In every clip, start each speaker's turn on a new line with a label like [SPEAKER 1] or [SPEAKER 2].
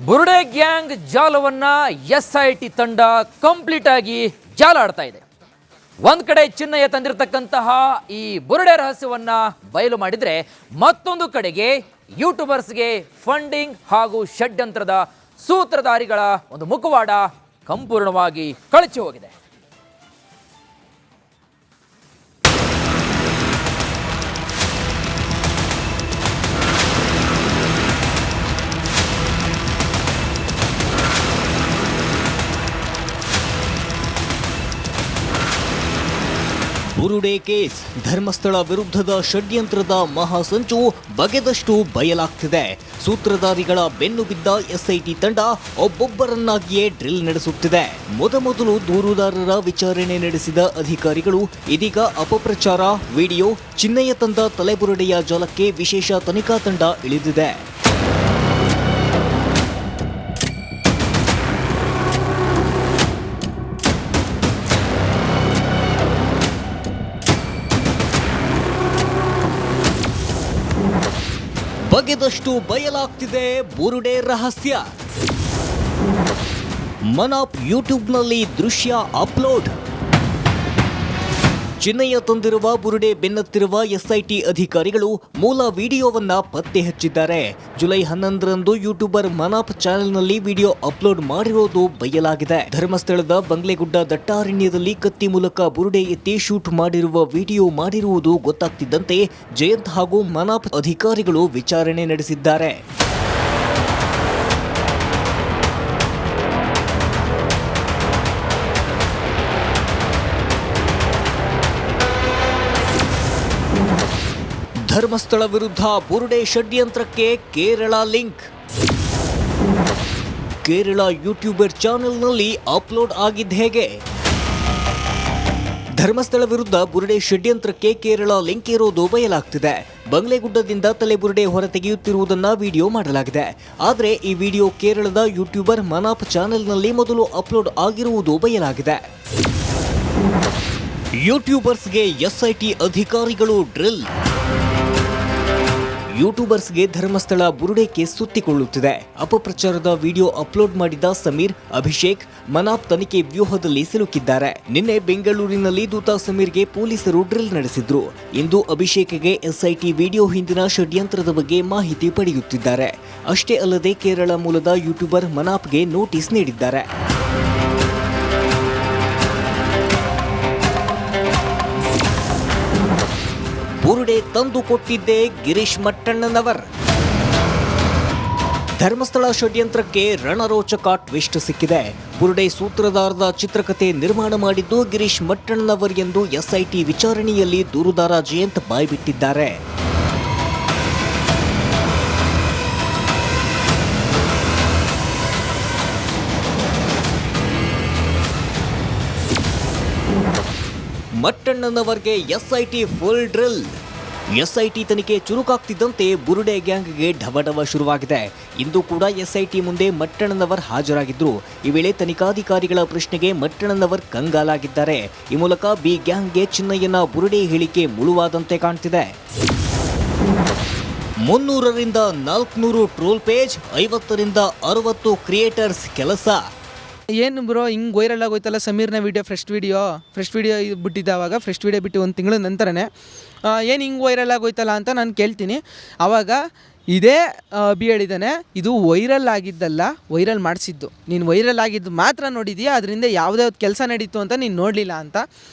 [SPEAKER 1] ಬುರುಡೆ gang ಜಾಲವನ್ನ SIT ತಂಡ complete ಆಗಿ ಜಾಲ ಆಡ್ತಾ ಇದೆ. ಒಂದ್ ಕಡೆ ಚಿನ್ನಯ್ಯ ತಂದಿರತಕ್ಕಂತಹ ಈ ಬುರುಡೆ ರಹಸ್ಯವನ್ನ ಬಯಲು ಮಾಡಿದ್ರೆ, ಮತ್ತೊಂದು ಕಡೆಗೆ ಯೂಟ್ಯೂಬರ್ಸ್ಗೆ ಫಂಡಿಂಗ್ ಹಾಗೂ ಷಡ್ಯಂತ್ರದ ಸೂತ್ರಧಾರಿಗಳ ಒಂದು ಮುಖವಾಡ ಸಂಪೂರ್ಣವಾಗಿ ಕಳಚಿ ಹೋಗಿದೆ.
[SPEAKER 2] ಬುರುಡೆ ಕೇಸ್, ಧರ್ಮಸ್ಥಳ ವಿರುದ್ಧದ ಷಡ್ಯಂತ್ರದ ಮಹಾಸಂಚು ಬಗೆದಷ್ಟು ಬಯಲಾಗ್ತಿದೆ. ಸೂತ್ರಧಾರಿಗಳ ಬೆನ್ನು ಬಿದ್ದ ಎಸ್ಐಟಿ ತಂಡ ಒಬ್ಬೊಬ್ಬರನ್ನಾಗಿಯೇ ಡ್ರಿಲ್ ನಡೆಸುತ್ತಿದೆ. ಮೊದಮೊದಲು ದೂರುದಾರರ ವಿಚಾರಣೆ ನಡೆಸಿದ ಅಧಿಕಾರಿಗಳು ಇದೀಗ ಅಪಪ್ರಚಾರ, ವಿಡಿಯೋ, ಚಿನ್ನಯ್ಯ ತಂದ ತಲೆಬುರುಡೆಯ ಜಾಲಕ್ಕೆ ವಿಶೇಷ ತನಿಖಾ ತಂಡ ಇಳಿದಿದೆ. ಬಗೆದಷ್ಟು ಬಯಲಾಗ್ತಿದೆ ಬುರುಡೆ ರಹಸ್ಯ. ಮನಾಪ್ ಯೂಟ್ಯೂಬ್ನಲ್ಲಿ ದೃಶ್ಯ ಅಪ್ಲೋಡ್. ಚಿನ್ನಯ್ಯ ತಂದಿರುವ ಬುರುಡೆ ಬೆನ್ನತ್ತಿರುವ ಎಸ್ಐಟಿ ಅಧಿಕಾರಿಗಳು ಮೂಲ ವಿಡಿಯೋವನ್ನ ಪತ್ತೆ ಹಚ್ಚಿದ್ದಾರೆ. ಜುಲೈ 11ರಂದು ಯೂಟ್ಯೂಬರ್ ಮನಾಪ್ ಚಾನೆಲ್ನಲ್ಲಿ ವಿಡಿಯೋ ಅಪ್ಲೋಡ್ ಮಾಡಿರೋದು ಬಯಲಾಗಿದೆ. ಧರ್ಮಸ್ಥಳದ ಬಂಗ್ಲೆಗುಡ್ಡ ದಟ್ಟಾರಣ್ಯದಲ್ಲಿ ಕತ್ತಿ ಮೂಲಕ ಬುರುಡೆ ಎತ್ತಿ ಶೂಟ್ ಮಾಡಿರುವ ವಿಡಿಯೋ ಮಾಡಿರುವುದು ಗೊತ್ತಾಗ್ತಿದ್ದಂತೆ ಜಯಂತ್ ಹಾಗೂ ಮನಾಪ್ ಅಧಿಕಾರಿಗಳು ವಿಚಾರಣೆ ನಡೆಸಿದ್ದಾರೆ. ಧರ್ಮಸ್ಥಳ ವಿರುದ್ಧ ಬುರುಡೆ ಷಡ್ಯಂತ್ರಕ್ಕೆ ಕೇರಳ ಲಿಂಕ್. ಕೇರಳ ಯೂಟ್ಯೂಬರ್ ಚಾನೆಲ್ನಲ್ಲಿ ಅಪ್ಲೋಡ್ ಆಗಿದ್ದು ಹೇಗೆ? ಧರ್ಮಸ್ಥಳ ವಿರುದ್ಧ ಬುರುಡೆ ಷಡ್ಯಂತ್ರಕ್ಕೆ ಕೇರಳ ಲಿಂಕ್ ಇರೋದು ಬಯಲಾಗ್ತಿದೆ. ಬಂಗ್ಲೆಗುಡ್ಡದಿಂದ ತಲೆಬುರುಡೆ ಹೊರತೆಗೆಯುತ್ತಿರುವುದನ್ನ ವಿಡಿಯೋ ಮಾಡಲಾಗಿದೆ. ಆದರೆ ಈ ವಿಡಿಯೋ ಕೇರಳದ ಯೂಟ್ಯೂಬರ್ ಮನಾಪ್ ಚಾನೆಲ್ನಲ್ಲಿ ಮೊದಲು ಅಪ್ಲೋಡ್ ಆಗಿರುವುದು ಬಯಲಾಗಿದೆ. ಯೂಟ್ಯೂಬರ್ಸ್ಗೆ ಎಸ್ಐಟಿ ಅಧಿಕಾರಿಗಳು ಡ್ರಿಲ್. ಯೂಟ್ಯೂಬರ್ಸ್ಗೆ ಧರ್ಮಸ್ಥಳ ಬುರುಡೆ ಕೇಸ್ ಸುತ್ತಿಕೊಳ್ಳುತ್ತಿದೆ. ಅಪಪ್ರಚಾರದ ವಿಡಿಯೋ ಅಪ್ಲೋಡ್ ಮಾಡಿದ ಸಮೀರ್, ಅಭಿಷೇಕ್ ಮನಾಪ್ ತನಿಖೆ ವ್ಯೂಹದಲ್ಲಿ ಸಿಲುಕಿದ್ದಾರೆ. ನಿನ್ನೆ ಬೆಂಗಳೂರಿನಲ್ಲಿ ದೂತ ಸಮೀರ್ಗೆ ಪೊಲೀಸರು ಡ್ರಿಲ್ ನಡೆಸಿದ್ರು. ಇಂದು ಅಭಿಷೇಕ್ಗೆ ಎಸ್ಐಟಿ ವಿಡಿಯೋ ಹಿಂದಿನ ಷಡ್ಯಂತ್ರದ ಬಗ್ಗೆ ಮಾಹಿತಿ ಪಡೆಯುತ್ತಿದ್ದಾರೆ. ಅಷ್ಟೇ ಅಲ್ಲದೆ ಕೇರಳ ಮೂಲದ ಯೂಟ್ಯೂಬರ್ ಮನಾಪ್ಗೆ ನೋಟಿಸ್ ನೀಡಿದ್ದಾರೆ. ಬುರುಡೆ ತಂದು ಕೊಟ್ಟಿದ್ದೇ ಗಿರೀಶ್ ಮಟ್ಟಣ್ಣನವರ್. ಧರ್ಮಸ್ಥಳ ಷಡ್ಯಂತ್ರಕ್ಕೆ ರಣರೋಚಕ ಟ್ವಿಸ್ಟ್ ಸಿಕ್ಕಿದೆ. ಬುರುಡೆ ಸೂತ್ರಧಾರದ ಚಿತ್ರಕಥೆ ನಿರ್ಮಾಣ ಮಾಡಿದ್ದು ಗಿರೀಶ್ ಮಟ್ಟಣ್ಣನವರ್ ಎಂದು ಎಸ್ಐಟಿ ವಿಚಾರಣೆಯಲ್ಲಿ ದೂರುದಾರ ಜಯಂತ್ ಬಾಯ್ಬಿಟ್ಟಿದ್ದಾರೆ. ಮಟ್ಟಣ್ಣನವರ್ಗೆ ಎಸ್ಐಟಿ ಫುಲ್ ಡ್ರಿಲ್. ಎಸ್ಐಟಿ ತನಿಖೆ ಚುರುಕಾಗ್ತಿದ್ದಂತೆ ಬುರುಡೆ ಗ್ಯಾಂಗ್ಗೆ ಢವಢವ ಶುರುವಾಗಿದೆ. ಇಂದು ಕೂಡ ಎಸ್ಐಟಿ ಮುಂದೆ ಮಟ್ಟಣ್ಣನವರ್ ಹಾಜರಾಗಿದ್ರು. ಈ ವೇಳೆ ತನಿಖಾಧಿಕಾರಿಗಳ ಪ್ರಶ್ನೆಗೆ ಮಟ್ಟಣ್ಣನವರ್ ಕಂಗಾಲಾಗಿದ್ದಾರೆ. ಈ ಮೂಲಕ ಬಿ ಗ್ಯಾಂಗ್ಗೆ ಚಿನ್ನಯ್ಯನ ಬುರುಡೆ ಹೇಳಿಕೆ ಮುಳುವಾದಂತೆ ಕಾಣ್ತಿದೆ. 300ರಿಂದ 400 ಟ್ರೋಲ್ ಪೇಜ್, 50ರಿಂದ 60 ಕ್ರಿಯೇಟರ್ಸ್ ಕೆಲಸ.
[SPEAKER 3] ಏನು ಬ್ರೋ ಹಿಂಗೆ ವೈರಲ್ ಆಗೋಯ್ತಲ್ಲ ಸಮೀರ್ನ ವೀಡಿಯೋ ಫ್ರೆಶ್ ವೀಡಿಯೋ ಬಿಟ್ಟಿದ್ದಾವಾಗ ಫ್ರೆಶ್ ವೀಡಿಯೋ ಬಿಟ್ಟು ಒಂದು ತಿಂಗಳ ನಂತರನೇ ಏನು ಹಿಂಗೆ ವೈರಲ್ ಆಗೋಯ್ತಲ್ಲ ಅಂತ ನಾನು ಕೇಳ್ತೀನಿ. ಆವಾಗ ಇದೇ ಅಭಿ ಹೇಳಿದ್ದಾನೆ, ಇದು ವೈರಲ್ ಆಗಿದ್ದಲ್ಲ, ವೈರಲ್ ಮಾಡಿಸಿದ್ದು. ನೀನು ವೈರಲ್ ಆಗಿದ್ದು ಮಾತ್ರ ನೋಡಿದೀಯಾ, ಅದರಿಂದ ಯಾವುದೇ ಕೆಲಸ ನಡೀತು ಅಂತ ನೀನು ನೋಡಲಿಲ್ಲ ಅಂತ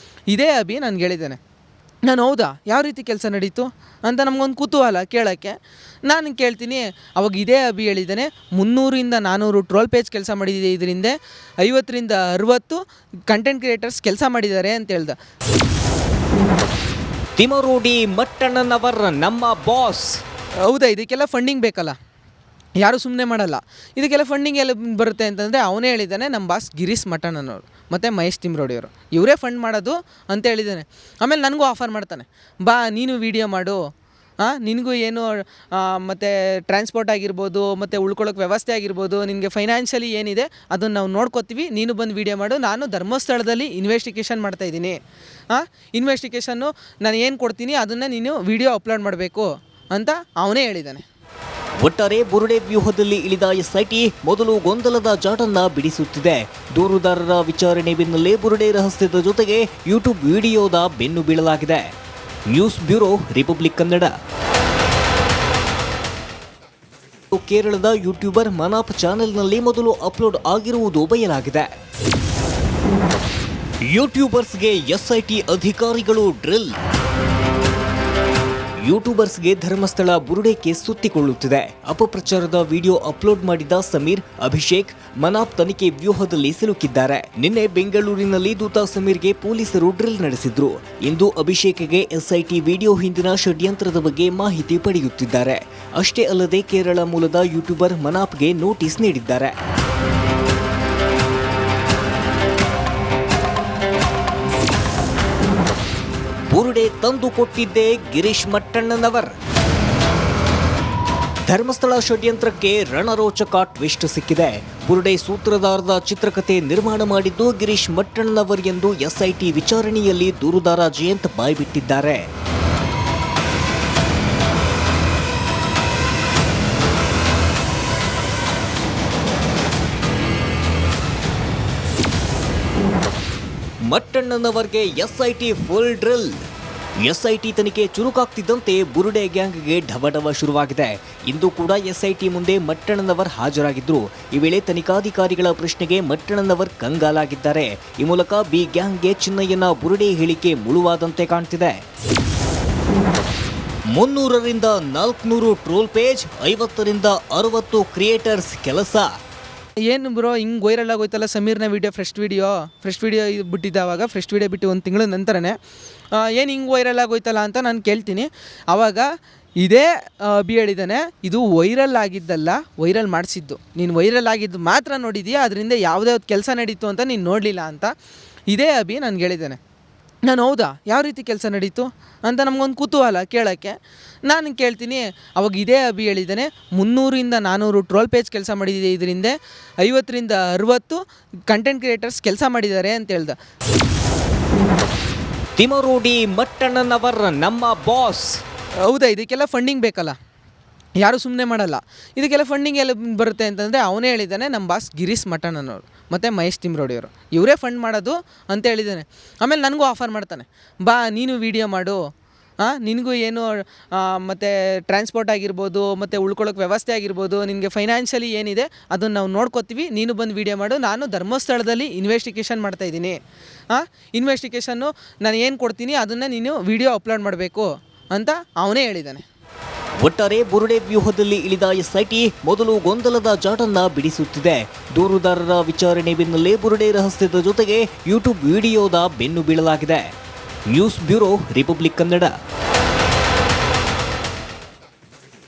[SPEAKER 3] ಇದೇ ಅಭಿ ನನಗೆ ಹೇಳಿದ್ದಾನೆ. ನಾನು ಹೌದಾ, ಯಾವ ರೀತಿ ಕೆಲಸ ನಡೀತು ಅಂತ ನಮಗೊಂದು ಕುತೂಹಲ ಕೇಳೋಕ್ಕೆ ನಾನು ಕೇಳ್ತೀನಿ. ಅವಾಗ ಇದೇ ಅಭಿ ಹೇಳಿದ್ದಾನೆ, 300ರಿಂದ 400 ಟ್ರೋಲ್ ಪೇಜ್ ಕೆಲಸ ಮಾಡಿದೆ, ಇದರಿಂದ 50ರಿಂದ 60 ಕಂಟೆಂಟ್ ಕ್ರಿಯೇಟರ್ಸ್ ಕೆಲಸ ಮಾಡಿದ್ದಾರೆ ಅಂತ ಹೇಳ್ದ.
[SPEAKER 2] ತಿಮರೋಡಿ ಮಟ್ಟಣ್ಣನವರ್ ನಮ್ಮ ಬಾಸ್.
[SPEAKER 3] ಹೌದಾ, ಇದಕ್ಕೆಲ್ಲ ಫಂಡಿಂಗ್ ಬೇಕಲ್ಲ, ಯಾರು ಸುಮ್ಮನೆ ಮಾಡಲ್ಲ. ಇದಕ್ಕೆಲ್ಲ ಫಂಡಿಂಗ್ ಎಲ್ಲ ಬರುತ್ತೆ ಅಂತಂದರೆ ಅವನೇ ಹೇಳಿದ್ದಾನೆ, ನಮ್ಮ ಬಾಸ್ ಗಿರೀಶ್ ಮಟ್ಟಣ್ಣನವರು ಮತ್ತು ಮಹೇಶ್ ತಿಮ್ರೋಡಿಯವರು ಇವರೇ ಫಂಡ್ ಮಾಡೋದು ಅಂತ ಹೇಳಿದ್ದಾನೆ. ಆಮೇಲೆ ನನಗೂ ಆಫರ್ ಮಾಡ್ತಾನೆ, ಬಾ ನೀನು ವೀಡಿಯೋ ಮಾಡು, ನಿನಗೂ ಏನು ಮತ್ತು ಟ್ರಾನ್ಸ್ಪೋರ್ಟ್ ಆಗಿರ್ಬೋದು, ಮತ್ತು ಉಳ್ಕೊಳ್ಳೋಕೆ ವ್ಯವಸ್ಥೆ ಆಗಿರ್ಬೋದು, ನಿನಗೆ ಫೈನಾನ್ಷಿಯಲಿ ಏನಿದೆ ಅದನ್ನು ನಾವು ನೋಡ್ಕೋತೀವಿ, ನೀನು ಬಂದು ವೀಡಿಯೋ ಮಾಡು, ನಾನು ಧರ್ಮಸ್ಥಳದಲ್ಲಿ ಇನ್ವೆಸ್ಟಿಗೇಷನ್ ಮಾಡ್ತಾಯಿದ್ದೀನಿ. ಇನ್ವೆಸ್ಟಿಗೇಷನ್ನು ನಾನು ಏನು ಕೊಡ್ತೀನಿ ಅದನ್ನು ನೀನು ವೀಡಿಯೋ ಅಪ್ಲೋಡ್ ಮಾಡಬೇಕು ಅಂತ ಅವನೇ ಹೇಳಿದ್ದಾನೆ.
[SPEAKER 2] ಒಟ್ಟಾರೆ ಬುರುಡೆ ವ್ಯೂಹದಲ್ಲಿ ಇಳಿದ ಎಸ್ಐಟಿ ಮೊದಲು ಗೊಂದಲದ ಜಾಟನ್ನ ಬಿಡಿಸುತ್ತಿದೆ. ದೂರುದಾರರ ವಿಚಾರಣೆ ಬೆನ್ನಲ್ಲೇ ಬುರುಡೆ ರಹಸ್ಯದ ಜೊತೆಗೆ ಯೂಟ್ಯೂಬ್ ವಿಡಿಯೋದ ಬೆನ್ನು ಬೀಳಲಾಗಿದೆ. News bureau, Republic Kannada. ಕೇರಳದ ಯೂಟ್ಯೂಬರ್ ಮನಾಪ್ ಚಾನೆಲ್ನಲ್ಲಿ ಮೊದಲು ಅಪ್ಲೋಡ್ ಆಗಿರುವುದು ಬಯಲಾಗಿದೆ. ಯೂಟ್ಯೂಬರ್ಸ್ಗೆ ಎಸ್ಐಟಿ ಅಧಿಕಾರಿಗಳು ಡ್ರಿಲ್. ಯೂಟ್ಯೂಬರ್ಸ್ಗೆ ಧರ್ಮಸ್ಥಳ ಬುರುಡೆ ಕೇಸ್ ಸುತ್ತಿಕೊಳ್ಳುತ್ತಿದೆ. ಅಪಪ್ರಚಾರದ ವಿಡಿಯೋ ಅಪ್ಲೋಡ್ ಮಾಡಿದ ಸಮೀರ್, ಅಭಿಷೇಕ್ ಮನಾಪ್ ತನಿಖೆ ವ್ಯೂಹದಲ್ಲಿ ಸಿಲುಕಿದ್ದಾರೆ. ನಿನ್ನೆ ಬೆಂಗಳೂರಿನಲ್ಲಿ ದೂತ ಸಮೀರ್ಗೆ ಪೊಲೀಸರು ಡ್ರಿಲ್ ನಡೆಸಿದ್ರು. ಇಂದು ಅಭಿಷೇಕ್ಗೆ ಎಸ್ಐಟಿ ವಿಡಿಯೋ ಹಿಂದಿನ ಷಡ್ಯಂತ್ರದ ಬಗ್ಗೆ ಮಾಹಿತಿ ಪಡೆಯುತ್ತಿದ್ದಾರೆ. ಅಷ್ಟೇ ಅಲ್ಲದೆ ಕೇರಳ ಮೂಲದ ಯೂಟ್ಯೂಬರ್ ಮನಾಪ್ಗೆ ನೋಟಿಸ್ ನೀಡಿದ್ದಾರೆ. ಬುರುಡೆ ತಂದು ಕೊಟ್ಟಿದ್ದೇ ಗಿರೀಶ್ ಮಟ್ಟಣ್ಣನವರ್. ಧರ್ಮಸ್ಥಳ ಷಡ್ಯಂತ್ರಕ್ಕೆ ರಣರೋಚಕ ಟ್ವಿಸ್ಟ್ ಸಿಕ್ಕಿದೆ. ಬುರುಡೆ ಸೂತ್ರಧಾರದ ಚಿತ್ರಕಥೆ ನಿರ್ಮಾಣ ಮಾಡಿದ್ದು ಗಿರೀಶ್ ಮಟ್ಟಣ್ಣನವರ್ ಎಂದು ಎಸ್ಐಟಿ ವಿಚಾರಣೆಯಲ್ಲಿ ದೂರುದಾರ ಜಯಂತ್ ಬಾಯ್ಬಿಟ್ಟಿದ್ದಾರೆ. ಮಟ್ಟಣ್ಣನವರ್ಗೆ ಎಸ್ಐಟಿ ಫುಲ್ ಡ್ರಿಲ್. ಎಸ್ಐಟಿ ತನಿಖೆ ಚುರುಕಾಗ್ತಿದ್ದಂತೆ ಬುರುಡೆ ಗ್ಯಾಂಗ್ಗೆ ಢವಢವ ಶುರುವಾಗಿದೆ. ಇಂದು ಕೂಡ ಎಸ್ಐಟಿ ಮುಂದೆ ಮಟ್ಟಣ್ಣನವರ್ ಹಾಜರಾಗಿದ್ರು. ಈ ವೇಳೆ ತನಿಖಾಧಿಕಾರಿಗಳ ಪ್ರಶ್ನೆಗೆ ಮಟ್ಟಣ್ಣನವರ್ ಕಂಗಾಲಾಗಿದ್ದಾರೆ. ಈ ಮೂಲಕ ಬಿ ಗ್ಯಾಂಗ್ಗೆ ಚಿನ್ನಯ್ಯನ ಬುರುಡೆ ಹೇಳಿಕೆ ಮುಳುವಾದಂತೆ ಕಾಣ್ತಿದೆ. 300ರಿಂದ 400 ಟ್ರೋಲ್ ಪೇಜ್, 50ರಿಂದ 60 ಕ್ರಿಯೇಟರ್ಸ್ ಕೆಲಸ.
[SPEAKER 3] ಏನು ಬ್ರೋ ಹಿಂಗೆ ವೈರಲ್ ಆಗೋಯ್ತಲ್ಲ ಸಮೀರ್ನ ವೀಡಿಯೋ ಫ್ರೆಶ್ ವೀಡಿಯೋ ಬಿಟ್ಟಿದ್ದಾವಾಗ ಫ್ರೆಶ್ ವೀಡಿಯೋ ಬಿಟ್ಟು ಒಂದು ತಿಂಗಳ ನಂತರನೇ ಏನು ಹಿಂಗೆ ವೈರಲ್ ಆಗೋಯ್ತಲ್ಲ ಅಂತ ನಾನು ಕೇಳ್ತೀನಿ. ಆವಾಗ ಇದೇ ಅಭಿ ಹೇಳಿದ್ದಾನೆ, ಇದು ವೈರಲ್ ಆಗಿದ್ದಲ್ಲ, ವೈರಲ್ ಮಾಡಿಸಿದ್ದು. ನೀನು ವೈರಲ್ ಆಗಿದ್ದು ಮಾತ್ರ ನೋಡಿದೀಯಾ, ಅದರಿಂದ ಯಾವುದೇ ಕೆಲಸ ನಡೀತು ಅಂತ ನೀನು ನೋಡಲಿಲ್ಲ ಅಂತ ಇದೇ ಅಭಿ ನನಗೆ ಹೇಳಿದ್ದಾನೆ. ನಾನು ಹೌದಾ, ಯಾವ ರೀತಿ ಕೆಲಸ ನಡೀತು ಅಂತ ನಮಗೊಂದು ಕುತೂಹಲ ಕೇಳೋಕ್ಕೆ ನಾನು ಕೇಳ್ತೀನಿ. ಅವಾಗ ಇದೇ ಅಭಿ ಹೇಳಿದ್ದಾನೆ, 300ರಿಂದ 400 ಟ್ರೋಲ್ ಪೇಜ್ ಕೆಲಸ ಮಾಡಿದೆ, ಇದರಿಂದ 50ರಿಂದ 60 ಕಂಟೆಂಟ್ ಕ್ರಿಯೇಟರ್ಸ್ ಕೆಲಸ ಮಾಡಿದ್ದಾರೆ ಅಂತ ಹೇಳ್ದ.
[SPEAKER 2] ತಿಮರೋಡಿ ಮಟ್ಟಣ್ಣನವರ್ ನಮ್ಮ ಬಾಸ್.
[SPEAKER 3] ಹೌದಾ, ಇದಕ್ಕೆಲ್ಲ ಫಂಡಿಂಗ್ ಬೇಕಲ್ಲ, ಯಾರು ಸುಮ್ಮನೆ ಮಾಡಲ್ಲ. ಇದಕ್ಕೆಲ್ಲ ಫಂಡಿಂಗ್ ಎಲ್ಲ ಬರುತ್ತೆ ಅಂತಂದರೆ ಅವನೇ ಹೇಳಿದ್ದಾನೆ, ನಮ್ಮ ಬಾಸ್ ಗಿರೀಶ್ ಮಟ್ಟಣ್ಣನವರು ಮತ್ತು ಮಹೇಶ್ ತಿಮ್ರೋಡಿಯವರು ಇವರೇ ಫಂಡ್ ಮಾಡೋದು ಅಂತ ಹೇಳಿದ್ದಾನೆ. ಆಮೇಲೆ ನನಗೂ ಆಫರ್ ಮಾಡ್ತಾನೆ, ಬಾ ನೀನು ವೀಡಿಯೋ ಮಾಡು, ನಿನಗೂ ಏನು ಮತ್ತು ಟ್ರಾನ್ಸ್ಪೋರ್ಟ್ ಆಗಿರ್ಬೋದು, ಮತ್ತು ಉಳ್ಕೊಳ್ಳೋಕೆ ವ್ಯವಸ್ಥೆ ಆಗಿರ್ಬೋದು, ನಿನಗೆ ಫೈನಾನ್ಷಿಯಲಿ ಏನಿದೆ ಅದನ್ನು ನಾವು ನೋಡ್ಕೋತೀವಿ, ನೀನು ಬಂದು ವೀಡಿಯೋ ಮಾಡು. ನಾನು ಧರ್ಮಸ್ಥಳದಲ್ಲಿ ಇನ್ವೆಸ್ಟಿಗೇಷನ್ ಮಾಡ್ತಾಯಿದ್ದೀನಿ. ಇನ್ವೆಸ್ಟಿಗೇಷನ್ನು ನಾನು ಏನು ಕೊಡ್ತೀನಿ ಅದನ್ನು ನೀನು ವೀಡಿಯೋ ಅಪ್ಲೋಡ್ ಮಾಡಬೇಕು ಅಂತ ಅವನೇ ಹೇಳಿದ್ದಾನೆ.
[SPEAKER 2] ಒಟ್ಟಾರೆ ಬುರುಡೆ ವ್ಯೂಹದಲ್ಲಿ ಇಳಿದ ಎಸ್ಐಟಿ ಮೊದಲು ಗೊಂದಲದ ಜಾಟನ್ನ ಬಿಡಿಸುತ್ತಿದೆ. ದೂರುದಾರರ ವಿಚಾರಣೆ ಬೆನ್ನಲ್ಲೇ ಬುರುಡೆ ರಹಸ್ಯದ ಜೊತೆಗೆ ಯೂಟ್ಯೂಬ್ ವಿಡಿಯೋದ ಬೆನ್ನು ಬೀಳಲಾಗಿದೆ. News bureau, Republic Kannada.